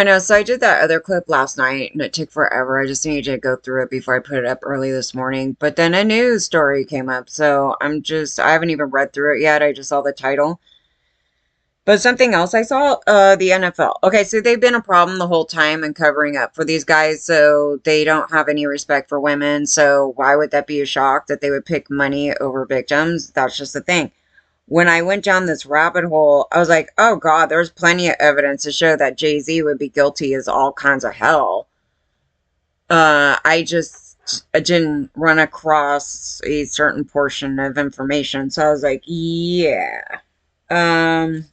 I know, so I did that other clip last night and it took forever. I just needed to go through it before I put it up early this morning. But then a news story came up, so I haven't even read through it yet. I just saw the title. But something else I saw, the NFL. Okay, so they've been a problem the whole time and covering up for these guys, so they don't have any respect for women. So why would that be a shock that they would pick money over victims? That's just the thing. When I went down this rabbit hole, I was like, oh God, there's plenty of evidence to show that Jay-Z would be guilty as all kinds of hell. I didn't run across a certain portion of information. So I was like, yeah. Um,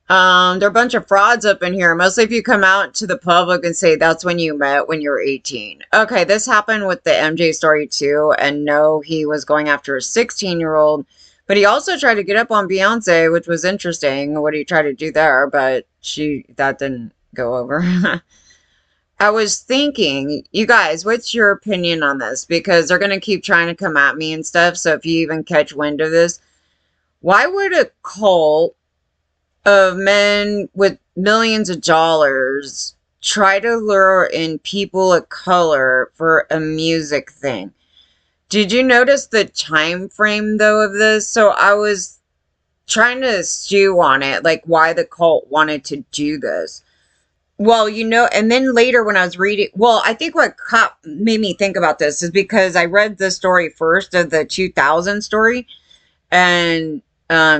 there are a bunch of frauds up in here. Mostly if you come out to the public and say that's when you met when you were 18. Okay, this happened with the MJ story too. And no, he was going after a 16-year-old. But he also tried to get up on Beyonce, which was interesting. What he tried to do there, but that didn't go over. I was thinking, you guys, what's your opinion on this? Because they're going to keep trying to come at me and stuff. So if you even catch wind of this, why would a cult of men with millions of dollars try to lure in people of color for a music thing? Did you notice the time frame though of this? So I was trying to stew on it, like why the cult wanted to do this. Well, and then later when I was reading, well, I think what made me think about this is because I read the story first of the 2000 story, and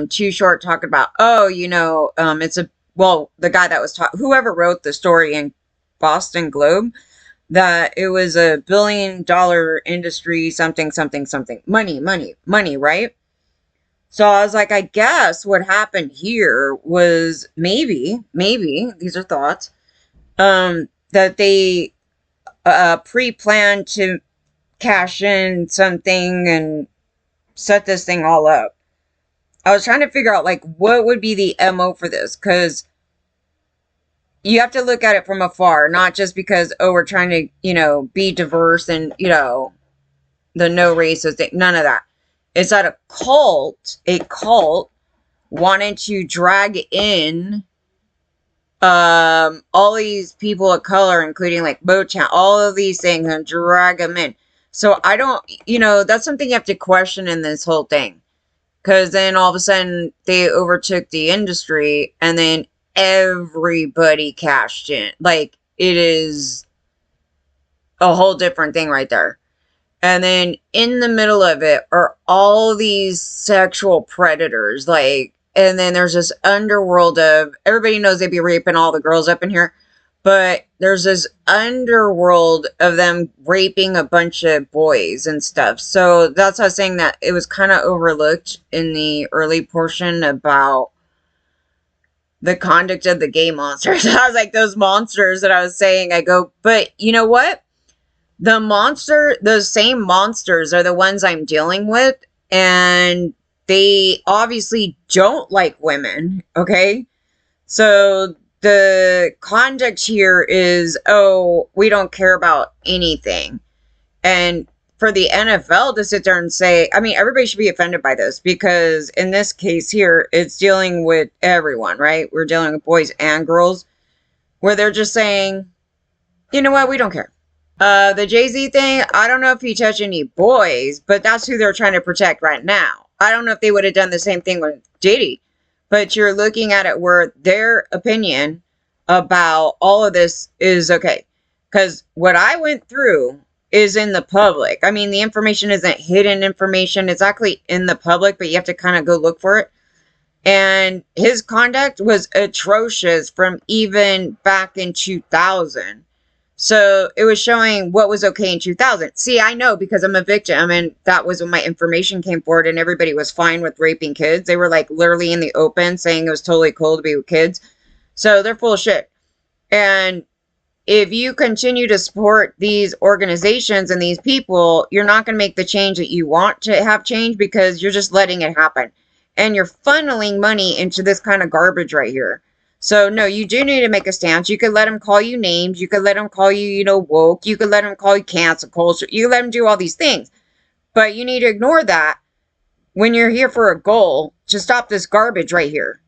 Too Short talked about, the guy that was whoever wrote the story in Boston Globe, that it was a $1 billion industry, something, something, something, money, money, money, right? So I was like, I guess what happened here was maybe, these are thoughts, that they pre-planned to cash in something and set this thing all up. I was trying to figure out, like, what would be the MO for this, because you have to look at it from afar, not just because, oh, we're trying to, be diverse and, the no racist thing. None of that. It's that a cult wanted to drag in all these people of color, including like Motown, all of these things, and drag them in. So I don't, that's something you have to question in this whole thing. Because then all of a sudden they overtook the industry and then everybody cashed in. Like, it is a whole different thing right there. And then in the middle of it are all these sexual predators. Like, and then there's this underworld of, everybody knows they'd be raping all the girls up in here. But there's this underworld of them raping a bunch of boys and stuff. So that's why I was saying that it was kind of overlooked in the early portion about the conduct of the gay monsters. I was like, those monsters that I was saying, I go, but you know what? The same monsters are the ones I'm dealing with. And they obviously don't like women. Okay. So the conduct here is, oh, we don't care about anything. And for the NFL to sit there and say, I mean, everybody should be offended by this, because in this case here, it's dealing with everyone, right? We're dealing with boys and girls, where they're just saying, you know what, we don't care. The Jay-Z thing, I don't know if he touched any boys, but that's who they're trying to protect right now. I don't know if they would have done the same thing with Diddy. But you're looking at it where their opinion about all of this is okay. Because what I went through is in the public. I mean, the information isn't hidden information. It's actually in the public, but you have to kind of go look for it. And his conduct was atrocious from even back in 2000. So it was showing what was okay in 2000. See, I know because I'm a victim, and that was when my information came forward, and everybody was fine with raping kids. They were like literally in the open saying it was totally cool to be with kids. So they're full of shit. And if you continue to support these organizations and these people, you're not going to make the change that you want to have change, because you're just letting it happen. And you're funneling money into this kind of garbage right here. So, no, you do need to make a stance. You could let them call you names. You could let them call you, woke. You could let them call you cancel culture. You could let them do all these things. But you need to ignore that when you're here for a goal to stop this garbage right here.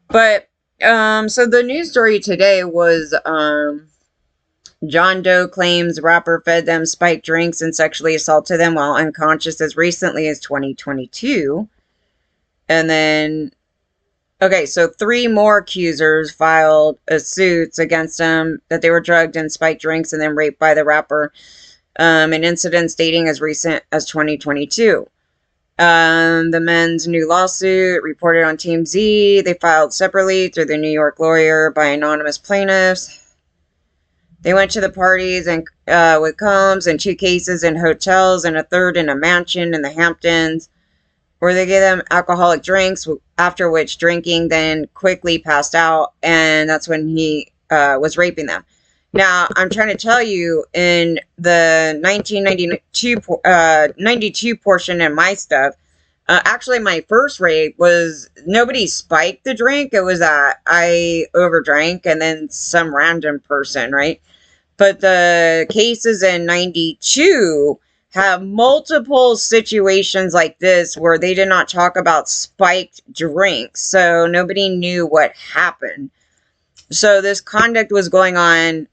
But So the news story today was, John Doe claims rapper fed them spiked drinks and sexually assaulted them while unconscious as recently as 2022. And then, okay, so 3 more accusers filed suits against them that they were drugged and spiked drinks and then raped by the rapper. An incident dating as recent as 2022. The men's new lawsuit reported on TMZ. They filed separately through the New York lawyer by anonymous plaintiffs. They went to the parties and with Combs and 2 cases in hotels and a third in a mansion in the Hamptons, where they gave them alcoholic drinks, after which drinking then quickly passed out, and that's when he was raping them. Now, I'm trying to tell you, in the 1992 portion of my stuff, actually my first rape was, nobody spiked the drink. It was that I overdrank and then some random person, right? But the cases in 92 have multiple situations like this where they did not talk about spiked drinks. So nobody knew what happened. So this conduct was going on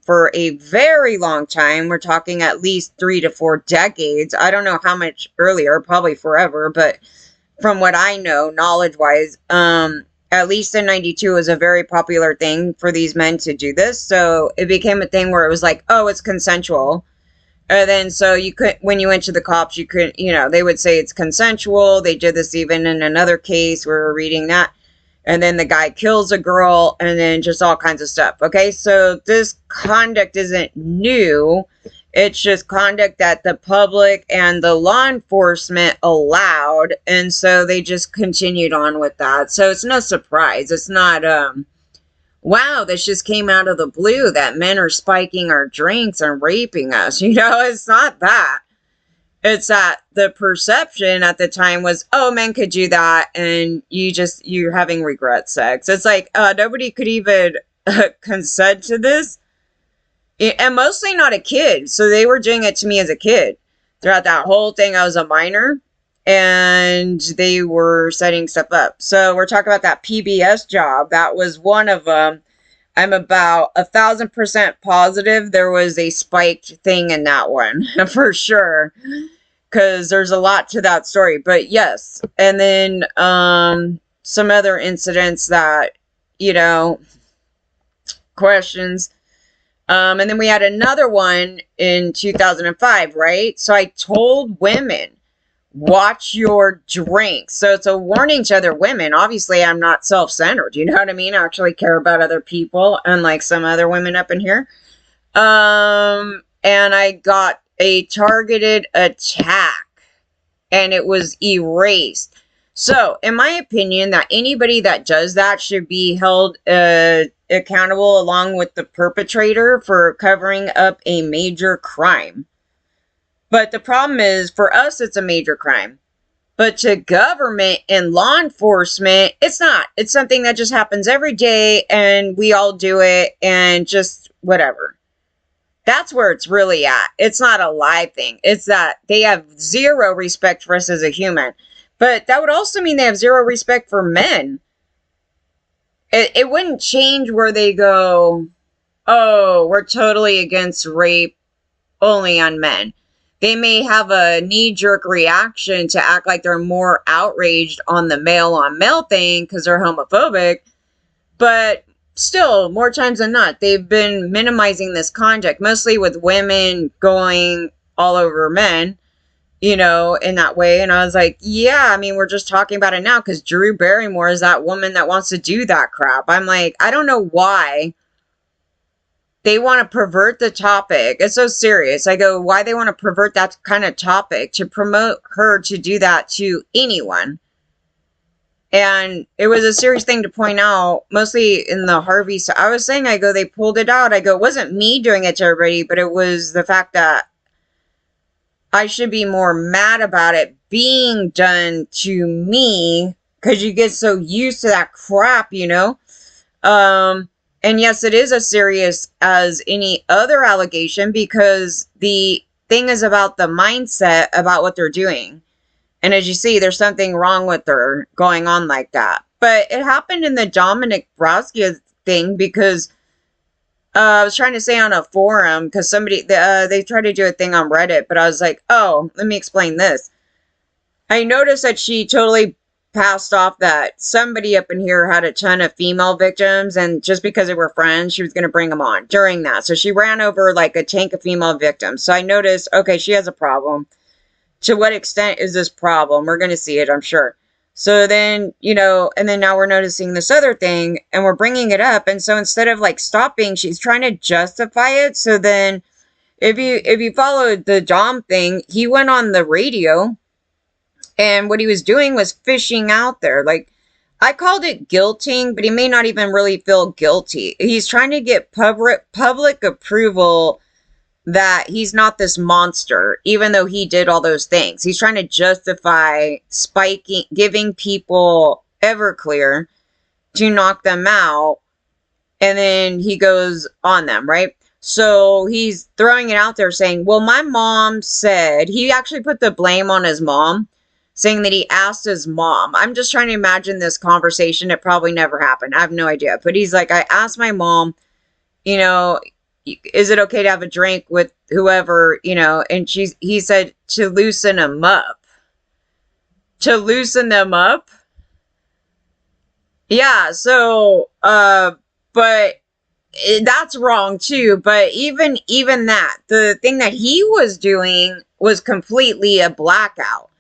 for a very long time. We're talking at least 3 to 4 decades. I don't know how much earlier, probably forever. But from what I know, knowledge-wise, at least in 92, it was a very popular thing for these men to do this. So it became a thing where it was like, oh, it's consensual. And then so you could, when you went to the cops, you could, they would say it's consensual. They did this even in another case. We were reading that. And then the guy kills a girl and then just all kinds of stuff. Okay, so this conduct isn't new. It's just conduct that the public and the law enforcement allowed. And so they just continued on with that. So it's no surprise. It's not, wow, this just came out of the blue that men are spiking our drinks and raping us. It's not that. It's that the perception at the time was, oh, men could do that, and you're having regret sex. It's like, nobody could even consent to this. And mostly not a kid. So they were doing it to me as a kid. Throughout that whole thing, I was a minor, and they were setting stuff up. So we're talking about that PBS job. That was one of them. I'm about 1,000% positive there was a spiked thing in that one, for sure. Because there's a lot to that story. But yes. And then some other incidents that, questions. And then we had another one in 2005, right? So I told women, watch your drinks. So it's a warning to other women. Obviously, I'm not self-centered. You know what I mean? I actually care about other people, unlike some other women up in here. And I got a targeted attack, and it was erased. So, in my opinion, that anybody that does that should be held accountable along with the perpetrator for covering up a major crime. But the problem is, for us, it's a major crime. But to government and law enforcement, it's not. It's something that just happens every day, and we all do it, and just whatever. That's where it's really at. It's not a lie thing. It's that they have zero respect for us as a human. But that would also mean they have zero respect for men. It wouldn't change where they go, oh, we're totally against rape only on men. They may have a knee-jerk reaction to act like they're more outraged on the male-on-male thing because they're homophobic. But still, more times than not, they've been minimizing this conduct, mostly with women going all over men, in that way. And I was like, yeah, I mean, we're just talking about it now because Drew Barrymore is that woman that wants to do that crap. I'm like, I don't know why they want to pervert the topic. It's so serious. I go, why they want to pervert that kind of topic to promote her to do that to anyone. And it was a serious thing to point out, mostly in the Harvey. So I was saying, I go, they pulled it out. I go, it wasn't me doing it to everybody, but it was the fact that I should be more mad about it being done to me because you get so used to that crap, And yes, it is as serious as any other allegation because the thing is about the mindset about what they're doing. And as you see, there's something wrong with her going on like that. But it happened in the Dominic Braskia thing because I was trying to say on a forum because somebody they tried to do a thing on Reddit, but I was like, oh, let me explain this. I noticed that she totally passed off that somebody up in here had a ton of female victims, and just because they were friends, she was going to bring them on during that. So she ran over like a tank of female victims. So I noticed, okay, she has a problem. To what extent is this problem? We're going to see it, I'm sure. So then, and then now we're noticing this other thing and we're bringing it up. And so instead of like stopping, she's trying to justify it. So then if you followed the Dom thing, he went on the radio and what he was doing was fishing out there. Like, I called it guilting, but he may not even really feel guilty. He's trying to get public approval that he's not this monster, even though he did all those things. He's trying to justify giving people Everclear to knock them out, and then he goes on them, right? So he's throwing it out there saying, well, my mom said, he actually put the blame on his mom, saying that he asked his mom. I'm just trying to imagine this conversation. It probably never happened. I have no idea. But he's like, I asked my mom, is it okay to have a drink with whoever, and he said to loosen them up. To loosen them up? Yeah, so, but that's wrong too. But even that, the thing that he was doing was completely a blackout.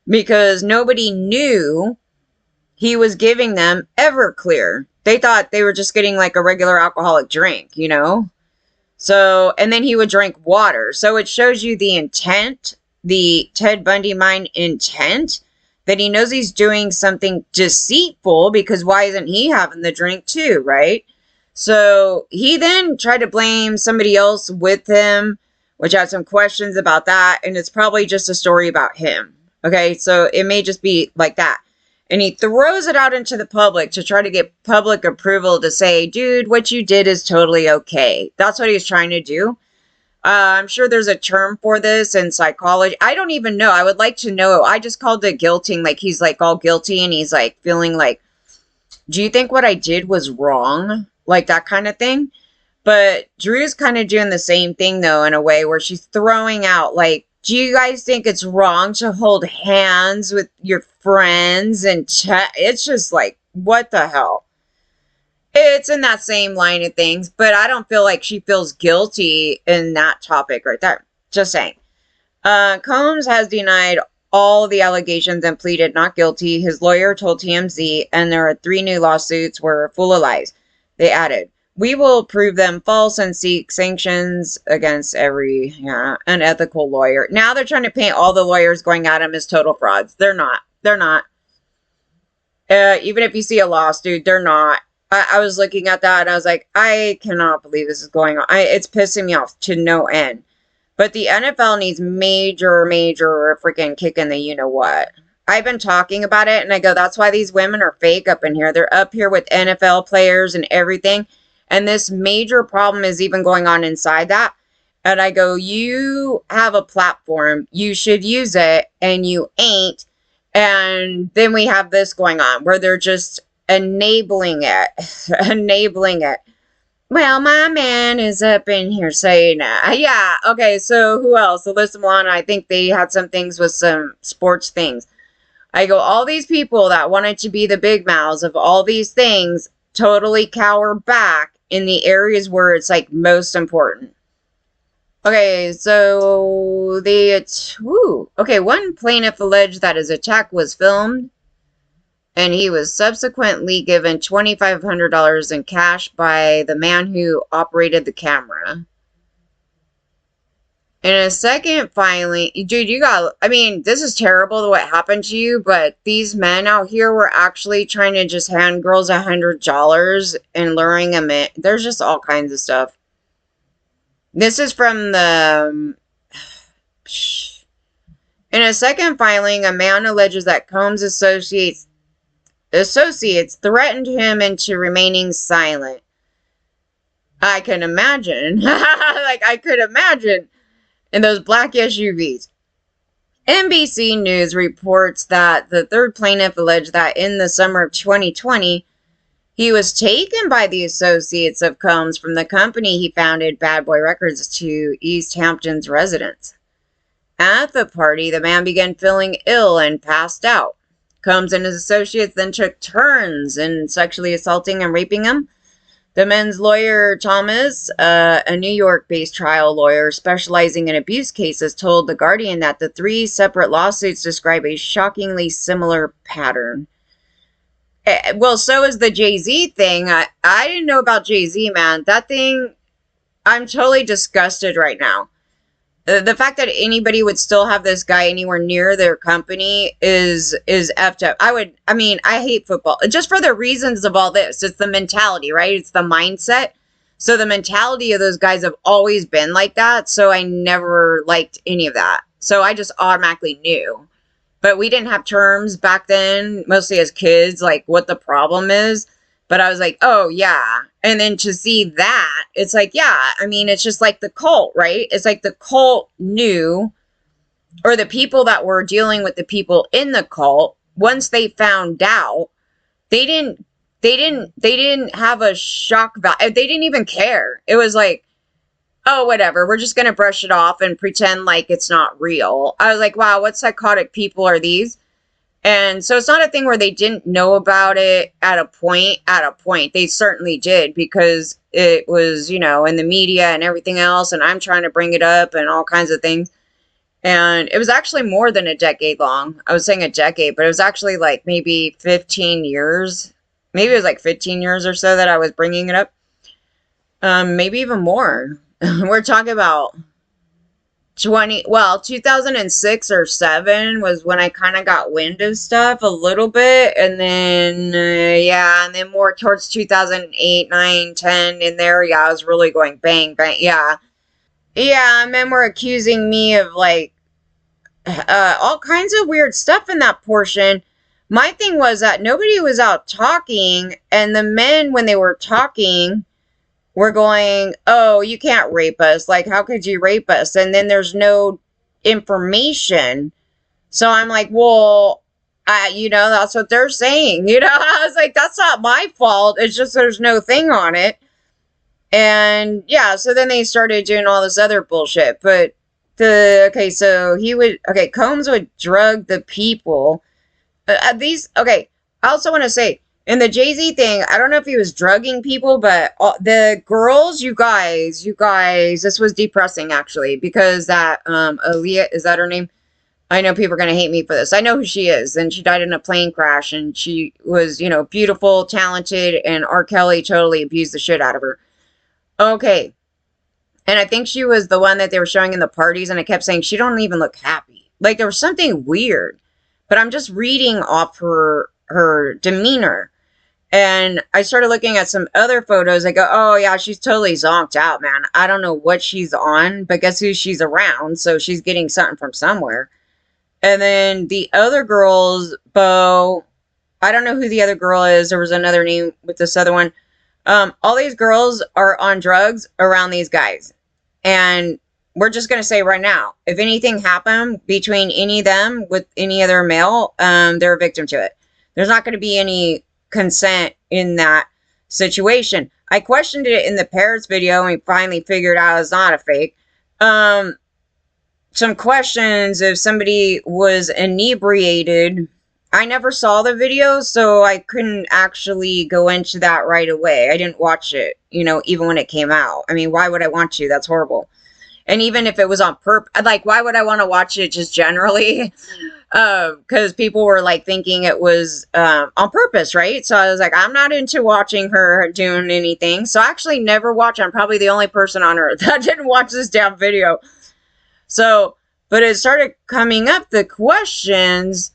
Because nobody knew he was giving them Everclear. They thought they were just getting like a regular alcoholic drink, So, and then he would drink water. So it shows you the intent, the Ted Bundy mind intent, that he knows he's doing something deceitful because why isn't he having the drink too, right? So he then tried to blame somebody else with him, which I had some questions about that. And it's probably just a story about him. Okay, so it may just be like that. And he throws it out into the public to try to get public approval to say, dude, what you did is totally okay. That's what he's trying to do. I'm sure there's a term for this in psychology. I don't even know. I would like to know. I just called it guilting. Like he's like all guilty and he's like feeling like, do you think what I did was wrong? Like that kind of thing. But Drew's kind of doing the same thing though, in a way where she's throwing out like, do you guys think it's wrong to hold hands with your friends and chat? It's just like, what the hell? It's in that same line of things, but I don't feel like she feels guilty in that topic right there. Just saying. Combs has denied all the allegations and pleaded not guilty. His lawyer told TMZ, and there are 3 new lawsuits were full of lies. They added, we will prove them false and seek sanctions against every unethical lawyer. Now they're trying to paint all the lawyers going at him as total frauds. They're not. They're not. Even if you see a lawsuit, they're not. I was looking at that and I was like, I cannot believe this is going on. It's pissing me off to no end. But the NFL needs major freaking kick in the you-know-what. I've been talking about it and I go, that's why these women are fake up in here. They're up here with NFL players and everything. And this major problem is even going on inside that. And I go, you have a platform. You should use it. And you ain't. And then we have this going on where they're just enabling it. Enabling it. Well, my man is up in here saying, yeah, okay, so who else? Alyssa Milano, I think they had some things with some sports things. I go, all these people that wanted to be the big mouths of all these things totally cower back in the areas where it's like most important. Okay, so one plaintiff alleged that his attack was filmed and he was subsequently given $2,500 in cash by the man who operated the camera. In a second filing, dude, this is terrible what happened to you, but these men out here were actually trying to just hand girls $100 and luring them in. There's just all kinds of stuff. This is from the... In a second filing, a man alleges that Combs' associates threatened him into remaining silent. I can imagine. I could imagine. In those black SUVs. NBC News reports that the third plaintiff alleged that in the summer of 2020, he was taken by the associates of Combs from the company he founded, Bad Boy Records, to East Hampton's residence. At the party, the man began feeling ill and passed out. Combs and his associates then took turns in sexually assaulting and raping him. The men's lawyer, Thomas, a New York-based trial lawyer specializing in abuse cases, told The Guardian that the three separate lawsuits describe a shockingly similar pattern. Well, so is the Jay-Z thing. I didn't know about Jay-Z, man. That thing, I'm totally disgusted right now. The fact that anybody would still have this guy anywhere near their company is effed up. I hate football just for the reasons of all this. It's the mentality, right? It's the mindset. So the mentality of those guys have always been like that. So I never liked any of that. So I just automatically knew. But we didn't have terms back then, mostly as kids, like what the problem is. But I was like, oh, yeah. And then to see that, it's like, yeah, I mean, it's just like the cult, right? It's like the cult knew, or the people that were dealing with the people in the cult, once they found out, they didn't have a shock value. They didn't even care. It was like, oh, whatever. We're just going to brush it off and pretend like it's not real. I was like, wow, what psychotic people are these? And so it's not a thing where they didn't know about it at a point. They certainly did, because it was, in the media and everything else. And I'm trying to bring it up and all kinds of things. And it was actually more than a decade long. I was saying a decade, but it was actually like maybe 15 years. Maybe it was like 15 years or so that I was bringing it up. Maybe even more. We're talking about 2006 or 7 was when I kind of got wind of stuff a little bit. And then, and then more towards 2008, 9, 10 in there. Yeah, I was really going bang, bang. Yeah. Yeah, and men were accusing me of like all kinds of weird stuff in that portion. My thing was that nobody was out talking, and the men, when they were talking, we're going, oh, you can't rape us. Like, how could you rape us? And then there's no information. So I'm like, well, that's what they're saying. I was like, that's not my fault. It's just there's no thing on it. And yeah, so then they started doing all this other bullshit. But Combs would drug the people. I also want to say, in the Jay-Z thing, I don't know if he was drugging people, but the girls, you guys, this was depressing, actually, because that, Aaliyah, is that her name? I know people are going to hate me for this. I know who she is, and she died in a plane crash, and she was, beautiful, talented, and R. Kelly totally abused the shit out of her. Okay. And I think she was the one that they were showing in the parties, and I kept saying, she don't even look happy. Like, there was something weird. But I'm just reading off her demeanor. And I started looking at some other photos. I go, oh, yeah, she's totally zonked out, man. I don't know what she's on, but guess who she's around? So she's getting something from somewhere. And then the other girls, Bo, I don't know who the other girl is. There was another name with this other one. All these girls are on drugs around these guys. And we're just going to say right now, if anything happened between any of them with any other male, they're a victim to it. There's not going to be any consent in that situation. I questioned it in the Paris video, and we finally figured out it's not a fake. Some questions if somebody was inebriated. I never saw the video, so I couldn't actually go into that right away. I didn't watch it, even when it came out. I mean, why would I want to? That's horrible. And even if it was on purpose, like, why would I want to watch it just generally? Because people were like thinking it was on purpose, right? So I was like, I'm not into watching her doing anything. So I actually never watch. I'm probably the only person on earth that didn't watch this damn video. So, but it started coming up, the questions,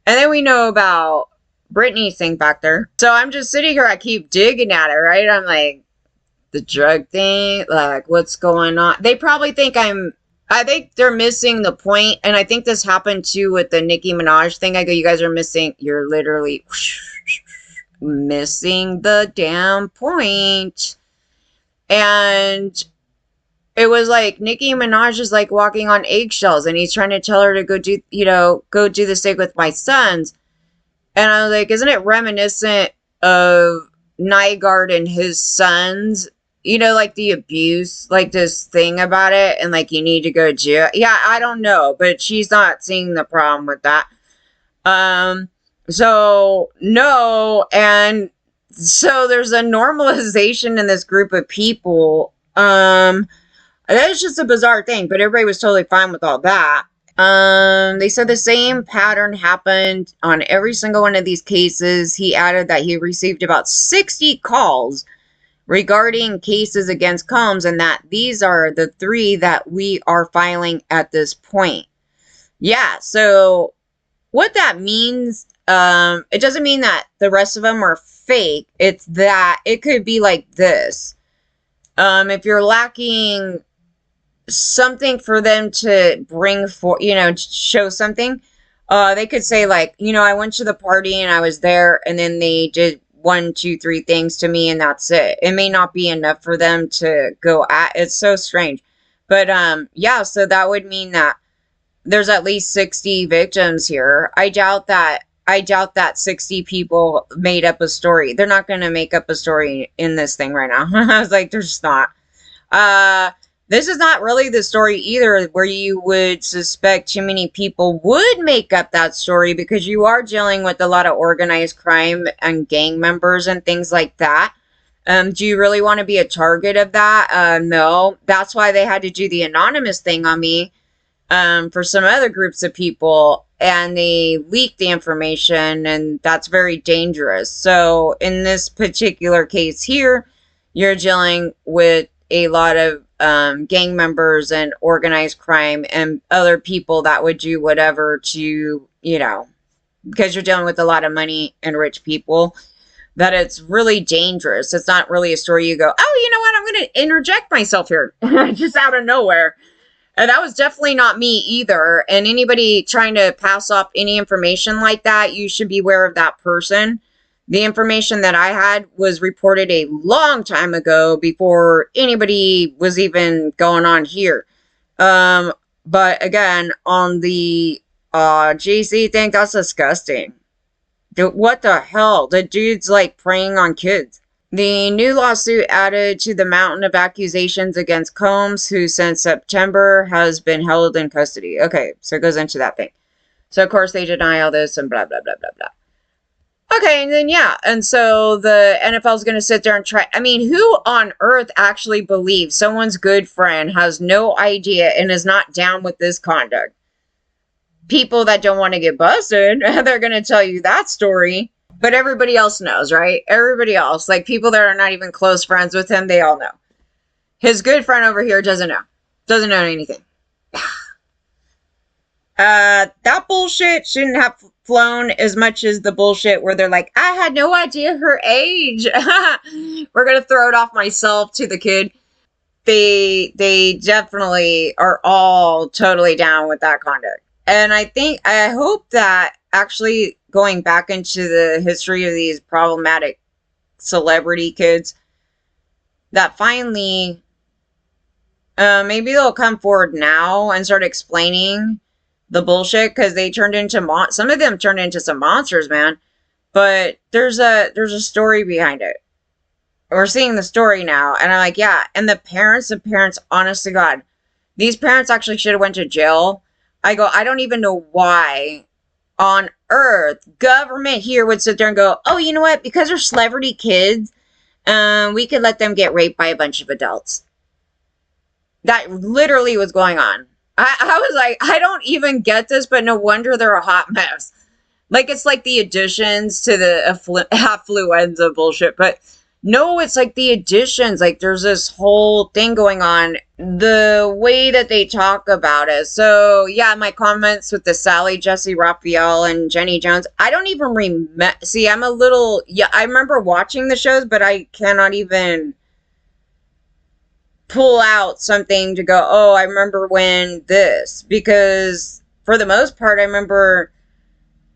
and then we know about Britney's thing back there. So I'm just sitting here, I keep digging at it, right? I'm like, the drug thing, like, what's going on? They probably think I think they're missing the point, and I think this happened too with the Nicki Minaj thing. I go, you're literally missing the damn point. And it was like Nicki Minaj is like walking on eggshells, and he's trying to tell her to go do, go do the steak with my sons. And I was like, isn't it reminiscent of Nygaard and his sons? Like the abuse, like this thing about it, and like you need to go to jail. Yeah, I don't know, but she's not seeing the problem with that. So no, and so there's a normalization in this group of people. That's just a bizarre thing, but everybody was totally fine with all that. They said the same pattern happened on every single one of these cases. He added that he received about 60 calls regarding cases against Combs, and that these are the 3 that we are filing at this point. Yeah, so what that means, it doesn't mean that the rest of them are fake. It's that it could be like this. If you're lacking something for them to bring for, show something, they could say like, I went to the party and I was there, and then they did 1, 2, 3 things to me, and that's it. It may not be enough for them to go at. It's so strange. But yeah, so that would mean that there's at least 60 victims here. I doubt that 60 people made up a story. They're not going to make up a story in this thing right now. I was like, there's just not. This is not really the story either, where you would suspect too many people would make up that story, because you are dealing with a lot of organized crime and gang members and things like that. Do you really want to be a target of that? No. That's why they had to do the anonymous thing on me, for some other groups of people, and they leaked the information, and that's very dangerous. So in this particular case here, you're dealing with a lot of gang members and organized crime and other people that would do whatever to, because you're dealing with a lot of money and rich people, that it's really dangerous. It's not really a story you go, oh, you know what, I'm going to interject myself here just out of nowhere. And that was definitely not me either. And anybody trying to pass off any information like that, you should be aware of that person. The information that I had was reported a long time ago, before anybody was even going on here. But again, on the JC thing, that's disgusting. What the hell? The dude's like preying on kids. The new lawsuit added to the mountain of accusations against Combs, who since September has been held in custody. Okay, so it goes into that thing. So of course they deny all this and blah, blah, blah, blah, blah. Okay, and then yeah, and so the NFL is going to sit there and try. I mean, who on earth actually believes someone's good friend has no idea and is not down with this conduct? People that don't want to get busted, they're going to tell you that story. But everybody else knows, right? Everybody else, like people that are not even close friends with him, they all know. His good friend over here doesn't know. Doesn't know anything. That bullshit shouldn't have flown as much as the bullshit where they're like, I had no idea her age. We're going to throw it off myself to the kid. They definitely are all totally down with that conduct. And I hope that actually going back into the history of these problematic celebrity kids, that finally, maybe they'll come forward now and start explaining the bullshit, because they turned into some of them turned into some monsters, man. But there's a story behind it. We're seeing the story now, and I'm like, yeah. And the parents, honest to God, these parents actually should have went to jail. I go, I don't even know why on earth government here would sit there and go, oh, you know what? Because they're celebrity kids, we could let them get raped by a bunch of adults. That literally was going on. I was like, I don't even get this, but no wonder they're a hot mess. Like, it's like the additions to the affluenza bullshit, but no, it's like the additions. Like, there's this whole thing going on. The way that they talk about it. So, yeah, my comments with the Sally, Jesse Raphael, and Jenny Jones, I don't even remember. See, I'm a little, yeah, I remember watching the shows, but I cannot even pull out something to go, oh, I remember when this. Because, for the most part, I remember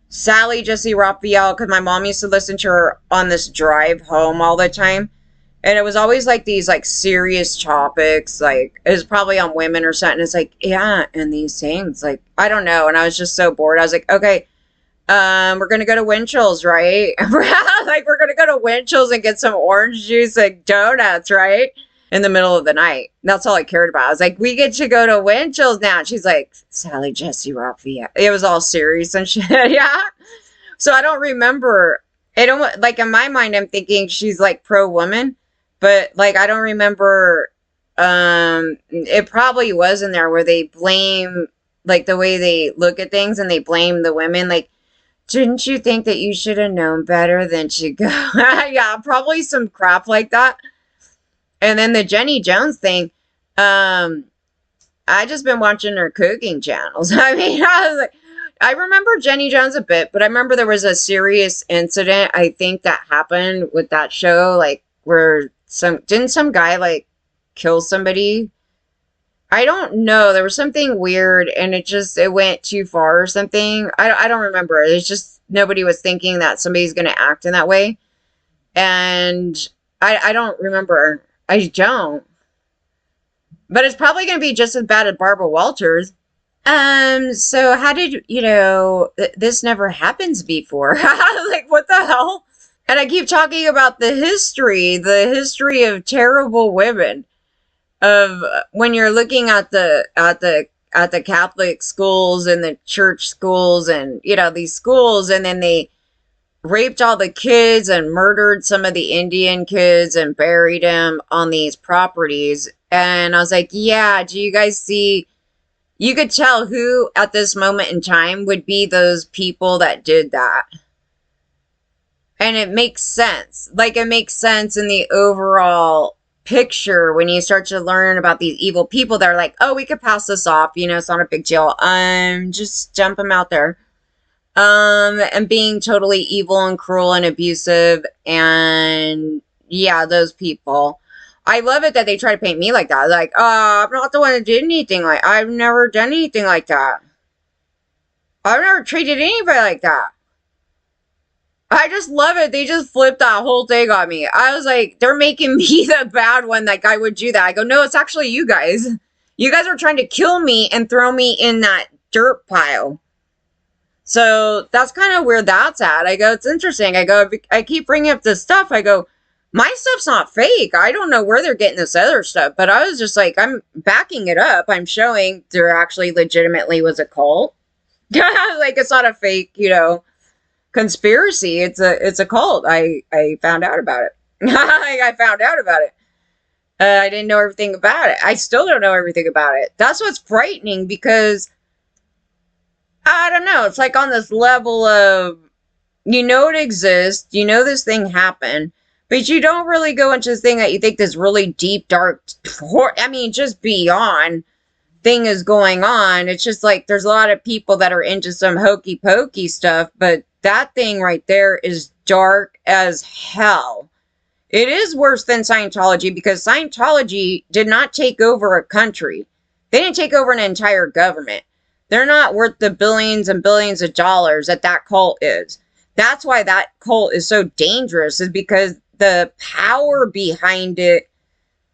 Sally, Jesse Raphael, because my mom used to listen to her on this drive home all the time. And it was always like these like serious topics, like it was probably on women or something. It's like, yeah, and these things, like I don't know. And I was just so bored. I was like, okay, we're gonna go to Winchell's, right? Like we're gonna go to Winchell's and get some orange juice and donuts, right? In the middle of the night. That's all I cared about. I was like, we get to go to Winchell's now. And she's like, Sally Jesse Raffia. It was all serious and shit. Yeah. So I don't remember. I don't like in my mind. I'm thinking she's like pro woman, but like I don't remember. It probably was in there where they blame like the way they look at things and they blame the women. Like, didn't you think that you should have known better than to go? Yeah, probably some crap like that. And then the Jenny Jones thing. I just been watching her cooking channels. I mean, I was like, I remember Jenny Jones a bit, but I remember there was a serious incident, I think, that happened with that show, like where didn't some guy like kill somebody? I don't know. There was something weird and it went too far or something. I don't remember. It's just nobody was thinking that somebody's going to act in that way. And I don't remember. I don't. But it's probably going to be just as bad as Barbara Walters. So how did, this never happens before. Like, what the hell? And I keep talking about the history of terrible women, of when you're looking at the Catholic schools and the church schools and, these schools, and then they raped all the kids and murdered some of the Indian kids and buried them on these properties. And I was like, yeah, do you guys see? You could tell who at this moment in time would be those people that did that. And it makes sense. Like, it makes sense in the overall picture when you start to learn about these evil people that are like, oh, we could pass this off. It's not a big deal. Just dump them out there. And being totally evil and cruel and abusive. And yeah, those people. I love it that they try to paint me like that. Like, I'm not the one that did anything like, I've never done anything like that. I've never treated anybody like that. I just love it. They just flipped that whole thing on me. I was like, they're making me the bad one. Like, I would do that. I go, no, it's actually you guys. You guys are trying to kill me and throw me in that dirt pile. So that's kind of where that's at. I go, it's interesting. I keep bringing up this stuff. I go, my stuff's not fake. I don't know where they're getting this other stuff, but I was just like, I'm backing it up. I'm showing there actually legitimately was a cult. Like, it's not a fake, conspiracy. It's a cult. I found out about it. I found out about it. I didn't know everything about it. I still don't know everything about it. That's what's frightening, because I don't know. It's like on this level of, it exists. This thing happened. But you don't really go into this thing that you think this really deep, dark, just beyond thing is going on. It's just like there's a lot of people that are into some hokey pokey stuff, but that thing right there is dark as hell. It is worse than Scientology, because Scientology did not take over a country. They didn't take over an entire government. They're not worth the billions and billions of dollars that cult is. That's why that cult is so dangerous, is because the power behind it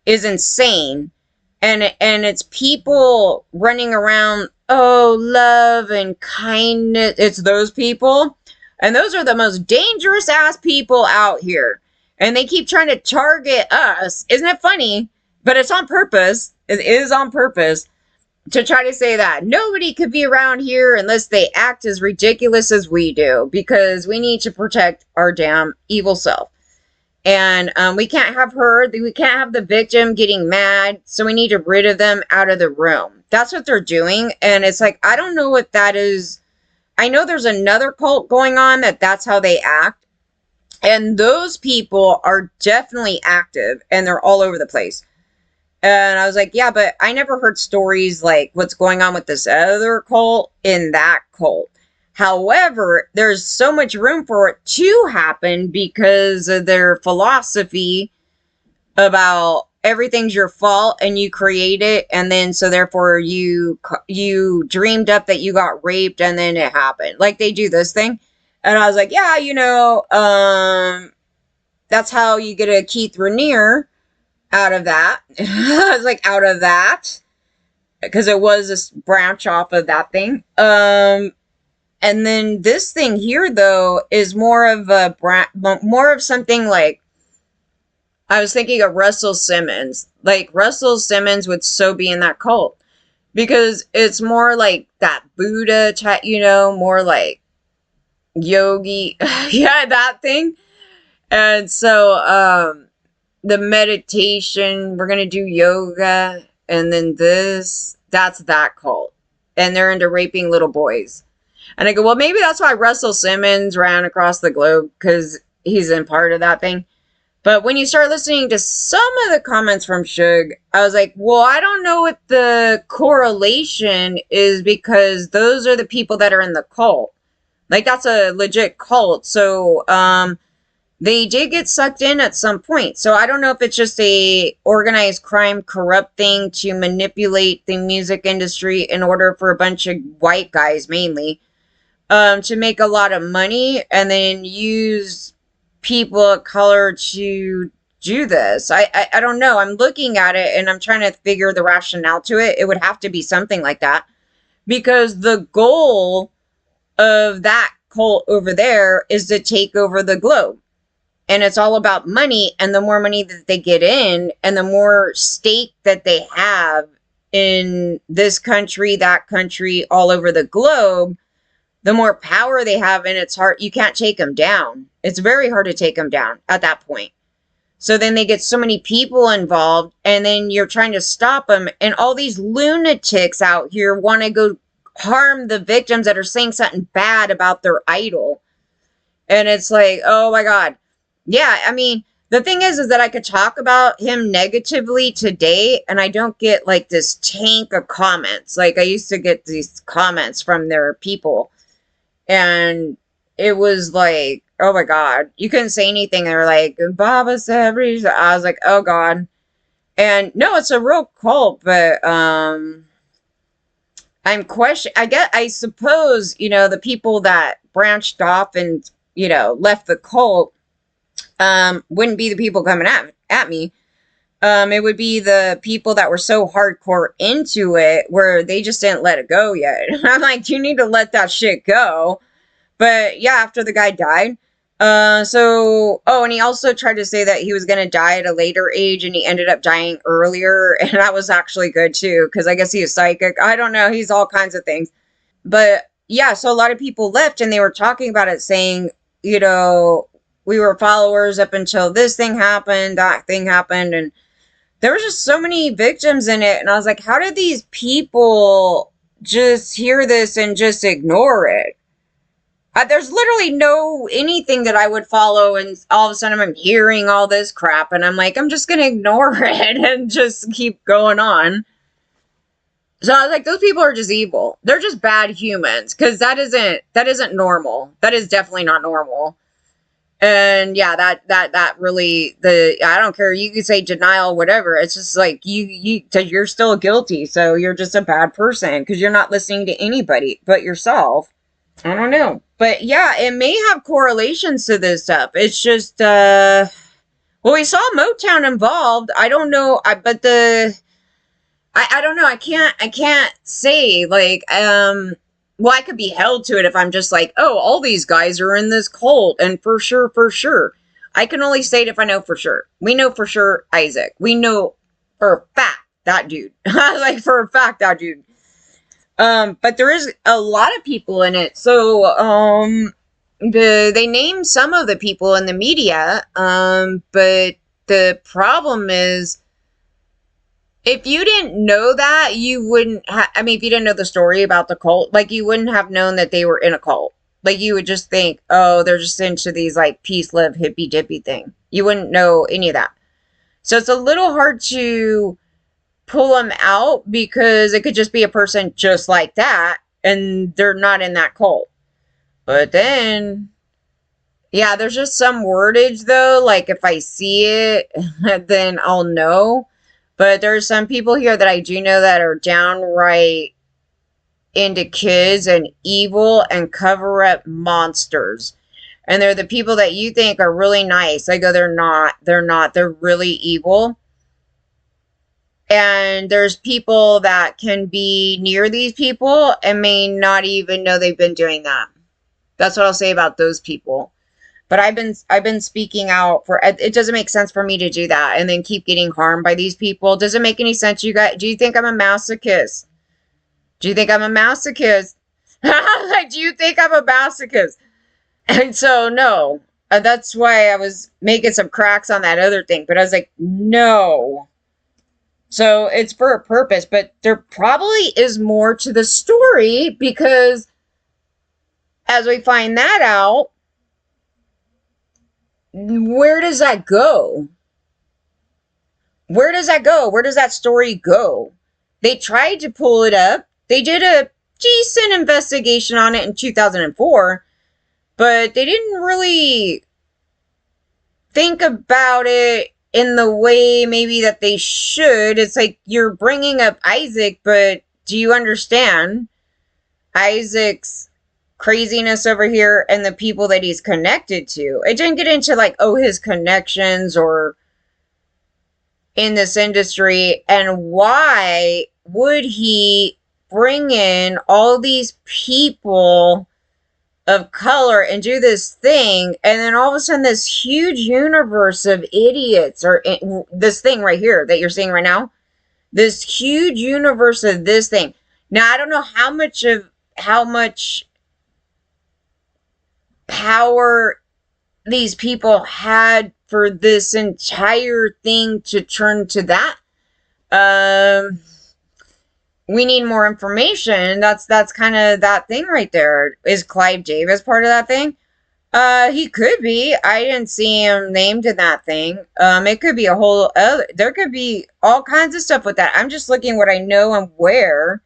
is insane. And it's people running around, oh, love and kindness. It's those people. And those are the most dangerous ass people out here. And they keep trying to target us. Isn't it funny? But it's on purpose. It is on purpose to try to say that nobody could be around here unless they act as ridiculous as we do, because we need to protect our damn evil self. And we can't have the victim getting mad, so we need to rid of them out of the room. That's what they're doing. And it's like, I don't know what that is. I know there's another cult going on that's how they act. And those people are definitely active, and they're all over the place. And I was like, yeah, but I never heard stories like what's going on with this other cult in that cult. However, there's so much room for it to happen because of their philosophy about everything's your fault and you create it. And then, so therefore you dreamed up that you got raped and then it happened. Like, they do this thing. And I was like, yeah, that's how you get a Keith Raniere out of that. I was like, out of that, because it was this branch off of that thing. And then this thing here, though, is more of a more of something like, I was thinking of Russell Simmons. Like, Russell Simmons would so be in that cult because it's more like that Buddha chat, more like yogi. Yeah, that thing. And so, the meditation, we're going to do yoga, and then that's that cult. And they're into raping little boys. And I go, well, maybe that's why Russell Simmons ran across the globe, because he's in part of that thing. But when you start listening to some of the comments from Suge, I was like, well, I don't know what the correlation is, because those are the people that are in the cult. Like, that's a legit cult. So, they did get sucked in at some point. So I don't know if it's just a organized crime, corrupt thing to manipulate the music industry in order for a bunch of white guys mainly, to make a lot of money, and then use people of color to do this. I don't know. I'm looking at it and I'm trying to figure the rationale to it. It would have to be something like that, because the goal of that cult over there is to take over the globe. And it's all about money, and the more money that they get in, and the more stake that they have in this country, that country, all over the globe, the more power they have. And it's hard. You can't take them down. It's very hard to take them down at that point. So then they get so many people involved, and then you're trying to stop them. And all these lunatics out here want to go harm the victims that are saying something bad about their idol. And it's like, oh my God. Yeah, I mean, the thing is that I could talk about him negatively today, and I don't get like this tank of comments. Like, I used to get these comments from their people, and it was like, oh my God, you couldn't say anything. They were like, Baba said, I was like, oh God. And no, it's a real cult, but I suppose, the people that branched off and, left the cult, wouldn't be the people coming at me. It would be the people that were so hardcore into it, where they just didn't let it go yet. I'm like, you need to let that shit go. But yeah, after the guy died, and he also tried to say that he was going to die at a later age, and he ended up dying earlier. And that was actually good too, because I guess he was psychic. I don't know. He's all kinds of things. But yeah, so a lot of people left, and they were talking about it, saying, we were followers up until this thing happened, that thing happened, and there was just so many victims in it. And I was like, how did these people just hear this and just ignore it? There's literally no anything that I would follow, and all of a sudden I'm hearing all this crap, and I'm like, I'm just gonna ignore it and just keep going on. So I was like, those people are just evil. They're just bad humans, because that isn't normal. That is definitely not normal. And yeah, that really, I don't care. You could say denial, whatever. It's just like, you're still guilty. So you're just a bad person, because you're not listening to anybody but yourself. I don't know. But yeah, it may have correlations to this stuff. It's just, well, we saw Motown involved. I don't know. I don't know. I can't say, like, well, I could be held to it if I'm just like, oh, all these guys are in this cult, and for sure. I can only say it if I know for sure. We know for sure Isaac. We know for a fact that dude. Like, for a fact that dude. But there is a lot of people in it. So, they name some of the people in the media, but the problem is, if you didn't know that, you wouldn't if you didn't know the story about the cult, like, you wouldn't have known that they were in a cult. Like, you would just think, oh, they're just into these, like, peace, love, hippy dippy thing. You wouldn't know any of that. So it's a little hard to pull them out, because it could just be a person just like that, and they're not in that cult. But then, yeah, there's just some wordage, though. Like, if I see it, then I'll know. But there's some people here that I do know that are downright into kids and evil and cover up monsters. And they're the people that you think are really nice. I go, they're not. They're not. They're really evil. And there's people that can be near these people and may not even know they've been doing that. That's what I'll say about those people. But I've been speaking out for it. Doesn't make sense for me to do that and then keep getting harmed by these people. Does it make any sense, you guys? Do you think I'm a masochist? Do you think I'm a masochist? Like, do you think I'm a masochist? And so no. That's why I was making some cracks on that other thing. But I was like, no. So it's for a purpose, but there probably is more to the story, because as we find that out, where does that go? Where does that go? Where does that story go? They tried to pull it up. They did a decent investigation on it in 2004, but they didn't really think about it in the way maybe that they should. It's like, you're bringing up Isaac, but do you understand Isaac's craziness over here and the people that he's connected to? It didn't get into like, oh, his connections or in this industry, and why would he bring in all these people of color and do this thing, and then all of a sudden this huge universe of idiots, or this thing right here that you're seeing right now, this huge universe of this thing. Now, I don't know how much power these people had for this entire thing to turn to that. We need more information. That's kind of that thing right there. Is Clive Davis part of that thing? He could be. I didn't see him named in that thing. It could be a whole other, there could be all kinds of stuff with that. I'm just looking what I know and where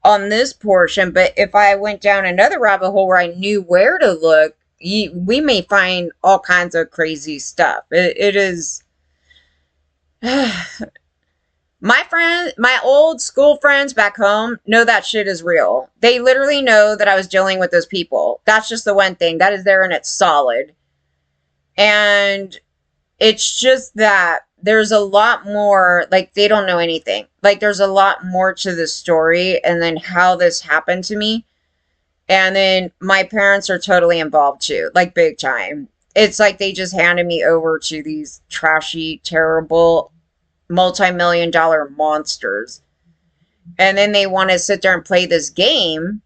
on this portion, but if I went down another rabbit hole where I knew where to look, we may find all kinds of crazy stuff. It is my old school friends back home know that shit is real. They literally know that I was dealing with those people. That's just the one thing that is there, and it's solid. And it's just that there's a lot more, like, they don't know anything. Like, there's a lot more to the story, and then how this happened to me. And then my parents are totally involved too, like big time. It's like they just handed me over to these trashy, terrible, multi-million-dollar monsters. And then they want to sit there and play this game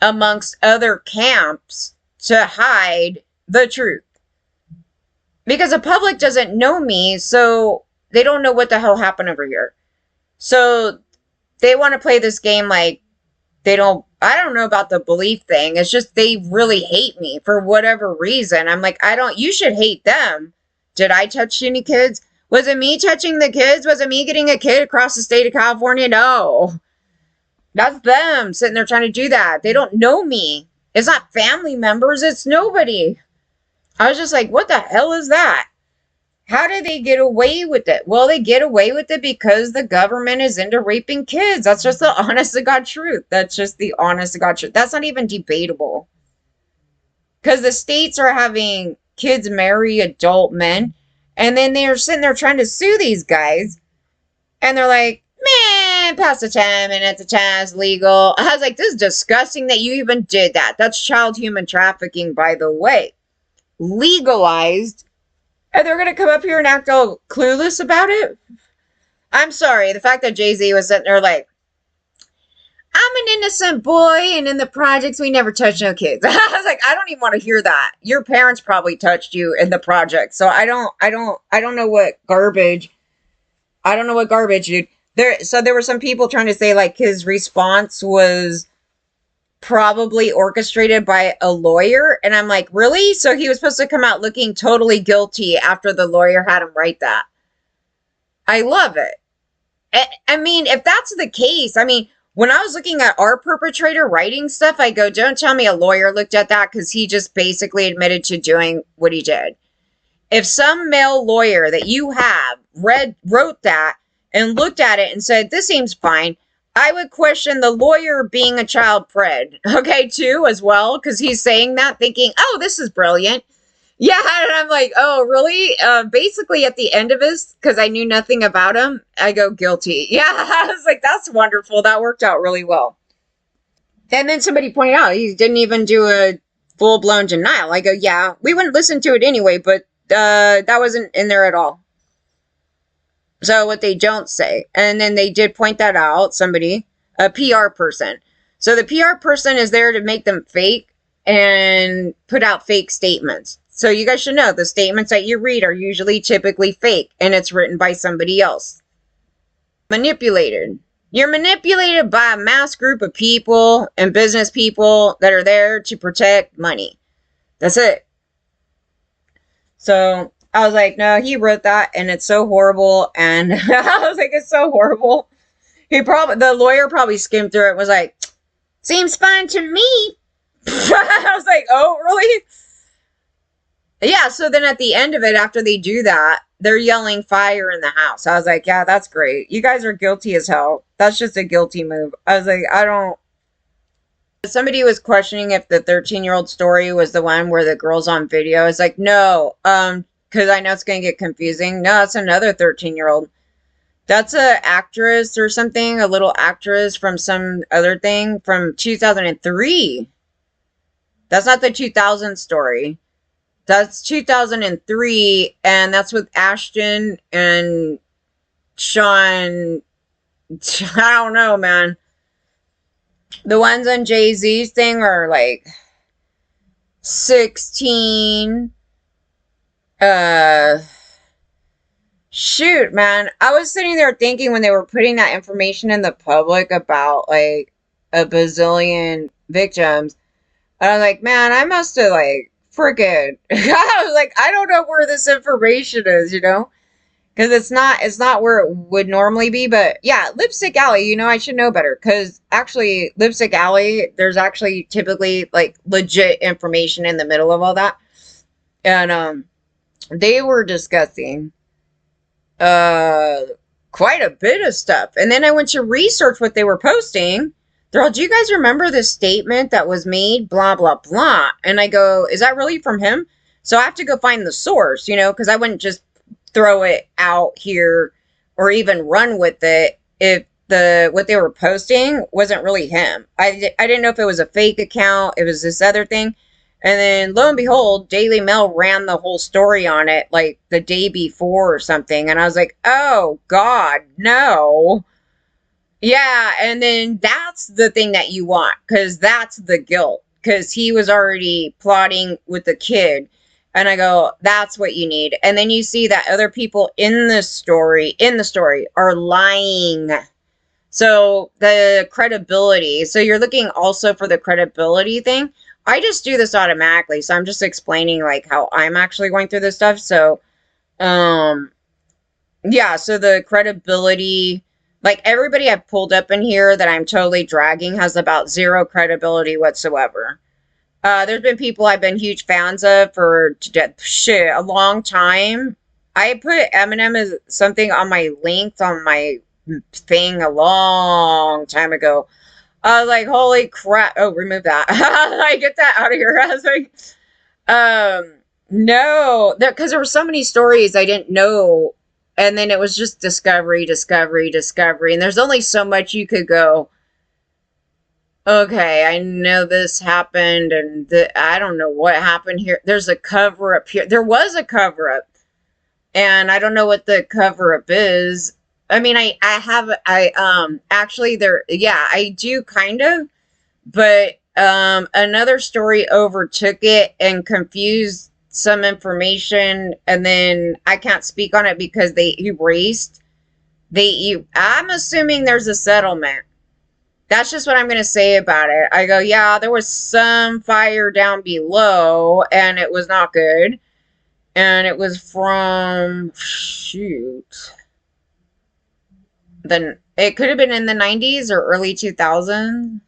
amongst other camps to hide the truth. Because the public doesn't know me, so they don't know what the hell happened over here. So they want to play this game like I don't know about the belief thing. It's just they really hate me for whatever reason. I'm like, you should hate them. Did I touch any kids? Was it me touching the kids? Was it me getting a kid across the state of California? No. That's them sitting there trying to do that. They don't know me. It's not family members. It's nobody. I was just like, what the hell is that? How did they get away with it? Well, they get away with it because the government is into raping kids. That's just the honest to God truth. That's just the honest to God truth. That's not even debatable. Because the states are having kids marry adult men, and then they're sitting there trying to sue these guys, and they're like, man, past the 10 minutes, the time is legal. I was like, this is disgusting that you even did that. That's child human trafficking, by the way. Legalized. And they're going to come up here and act all clueless about it? I'm sorry. The fact that Jay-Z was sitting there like, I'm an innocent boy, and in the projects, we never touch no kids. I was like, I don't even want to hear that. Your parents probably touched you in the project. So I don't know what garbage. I don't know what garbage, dude. There were some people trying to say like his response was probably orchestrated by a lawyer, and I'm like, really? So he was supposed to come out looking totally guilty after the lawyer had him write that. I love it. I mean, if that's the case, I mean, when I was looking at our perpetrator writing stuff, I go, don't tell me a lawyer looked at that, because he just basically admitted to doing what he did. If some male lawyer that you have wrote that and looked at it and said, this seems fine, I would question the lawyer being a child pred, okay, too, as well, because he's saying that thinking, oh, this is brilliant. Yeah, and I'm like, oh, really? Basically, at the end of this, because I knew nothing about him, I go guilty. Yeah, I was like, that's wonderful. That worked out really well. And then somebody pointed out he didn't even do a full blown denial. I go, yeah, we wouldn't listen to it anyway, but that wasn't in there at all. So what they don't say, and then they did point that out, somebody, a PR person. So the PR person is there to make them fake and put out fake statements. So you guys should know the statements that you read are usually typically fake and it's written by somebody else. Manipulated. You're manipulated by a mass group of people and business people that are there to protect money. That's it. So I was like, no, he wrote that and it's so horrible. And I was like, it's so horrible. The lawyer probably skimmed through it and was like, seems fine to me. I was like, oh, really? Yeah, so then at the end of it, after they do that, they're yelling fire in the house. I was like, yeah, that's great. You guys are guilty as hell. That's just a guilty move. I was like, I don't. Somebody was questioning if the 13-year-old story was the one where the girl's on video. I was like, no, because I know it's going to get confusing. No, it's another 13-year-old. That's a actress or something, a little actress from some other thing from 2003. That's not the 2000 story. That's 2003, and that's with Ashton and Sean. I don't know, man. The ones on Jay-Z's thing are like 16. Shoot, man. I was sitting there thinking when they were putting that information in the public about like a bazillion victims, and I was like, man, I must have like freaking. I was like, I don't know where this information is, because it's not where it would normally be. But yeah, Lipstick Alley, I should know better, because actually Lipstick Alley, there's actually typically like legit information in the middle of all that, and they were discussing quite a bit of stuff. And then I went to research what they were posting. They're all, do you guys remember this statement that was made, blah blah blah? And I go, is that really from him? So I have to go find the source, because I wouldn't just throw it out here or even run with it if what they were posting wasn't really him. I didn't know if it was a fake account, it was this other thing. And then lo and behold, Daily Mail ran the whole story on it like the day before or something. And I was like, oh God, no. Yeah, and then that's the thing that you want, because that's the guilt, because he was already plotting with the kid. And I go, that's what you need. And then you see that other people in the story are lying. So the credibility. So you're looking also for the credibility thing. I just do this automatically. So I'm just explaining like how I'm actually going through this stuff. So, yeah, so the credibility, like everybody I've pulled up in here that I'm totally dragging has about zero credibility whatsoever. There's been people I've been huge fans of for a long time. I put Eminem as something on my links on my thing a long time ago. I was like, holy crap. Oh, remove that. I get that out of here. I was like, no, because there were so many stories I didn't know. And then it was just discovery. And there's only so much you could go, okay, I know this happened, and I don't know what happened here. There's a cover-up here. There was a cover-up, and I don't know what the cover-up is. I mean, actually there, yeah, I do kind of, but, another story overtook it and confused some information, and then I can't speak on it because they erased, I'm assuming there's a settlement. That's just what I'm going to say about it. I go, yeah, there was some fire down below, and it was not good. And it was from, shoot. Then it could have been in the 90s or early 2000s.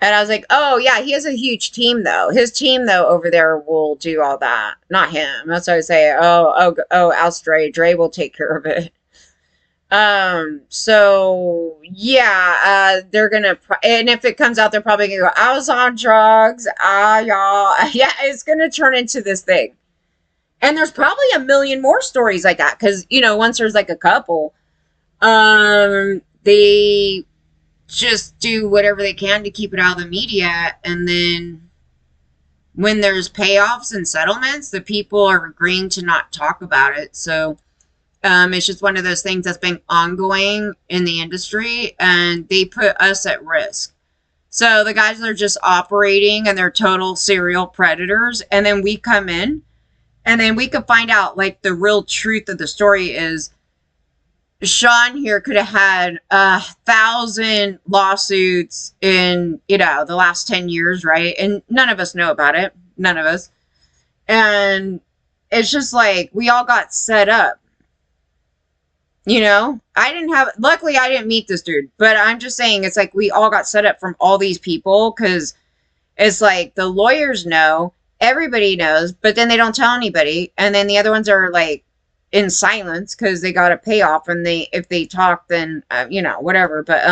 And I was like, oh, yeah, he has a huge team, though. His team, though, over there will do all that. Not him. That's what I say. Oh, Al Dre will take care of it. So yeah, they're gonna, and if it comes out, they're probably gonna go, I was on drugs. Ah, y'all. Yeah, it's gonna turn into this thing. And there's probably a million more stories like that. Cause, once there's like a couple, they just do whatever they can to keep it out of the media. And then when there's payoffs and settlements, the people are agreeing to not talk about it. So, it's just one of those things that's been ongoing in the industry, and they put us at risk. So the guys are just operating and they're total serial predators. And then we come in and then we could find out like the real truth of the story is Sean here could have had 1,000 lawsuits in, the last 10 years, right? And none of us know about it. None of us. And it's just like we all got set up. Luckily I didn't meet this dude, but I'm just saying it's like we all got set up from all these people because it's like the lawyers know, everybody knows, but then they don't tell anybody. And then the other ones are like in silence because they got a payoff and if they talk, then, whatever. But,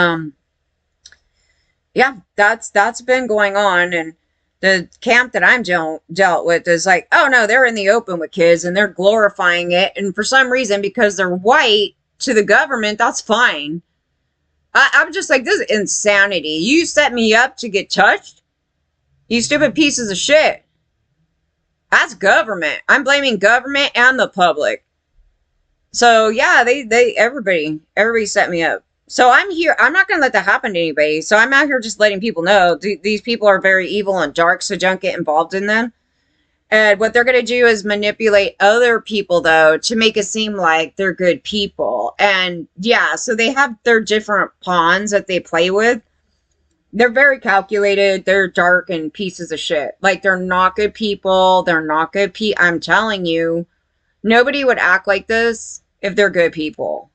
yeah, that's been going on. And the camp that I'm dealt with is like, oh no, they're in the open with kids and they're glorifying it. And for some reason, because they're white to the government, that's fine. I'm just like, this is insanity. You set me up to get touched? You stupid pieces of shit. That's government. I'm blaming government and the public. So yeah, everybody set me up. So I'm here. I'm not going to let that happen to anybody. So I'm out here just letting people know these people are very evil and dark, so don't get involved in them. And what they're going to do is manipulate other people, though, to make it seem like they're good people. And yeah, so they have their different pawns that they play with. They're very calculated. They're dark and pieces of shit. Like, they're not good people. They're not good I'm telling you, nobody would act like this if they're good people.